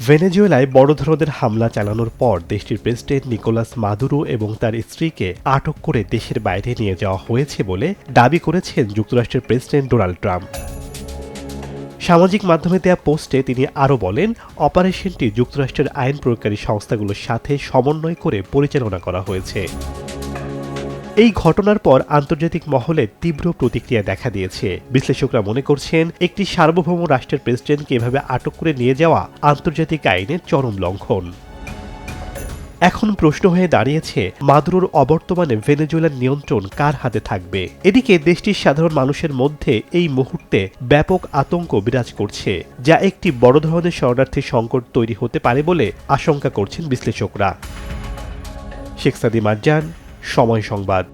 ভেনেজুয়েলায় বড় ধরনের হামলা চালানোর পর দেশটির প্রেসিডেন্ট নিকোলাস মাদুরো এবং তার স্ত্রীকে আটক করে দেশের বাইরে নিয়ে যাওয়া হয়েছে বলে দাবি করেছেন যুক্তরাষ্ট্রের প্রেসিডেন্ট ডোনাল্ড ট্রাম্প। সামাজিক মাধ্যমে দেয়া পোস্টে তিনি আরও বলেন, অপারেশনটি যুক্তরাষ্ট্রের আইন প্রয়োগকারী সংস্থাগুলোর সাথে সমন্বয় করে পরিচালনা করা হয়েছে। এই ঘটনার পর আন্তর্জাতিক মহলে তীব্র প্রতিক্রিয়া দেখা দিয়েছে। বিশ্লেষকরা মনে করছেন, একটি সার্বভৌম রাষ্ট্রের প্রেসিডেন্টকে এভাবে আটক করে নিয়ে যাওয়া আন্তর্জাতিক আইনের চরম লঙ্ঘন। এখন প্রশ্ন হয়ে দাঁড়িয়েছে, মাদুরোর অবর্তমানে ভেনেজুয়েলার নিয়ন্ত্রণ কার হাতে থাকবে? এদিকে দেশটির সাধারণ মানুষের মধ্যে এই মুহূর্তে ব্যাপক আতঙ্ক বিরাজ করছে, যা একটি বড় ধরনের শরণার্থী সংকট তৈরি হতে পারে বলে আশঙ্কা করছেন বিশ্লেষকরা। শেখ সাদি মারজান, সময় সংবাদ।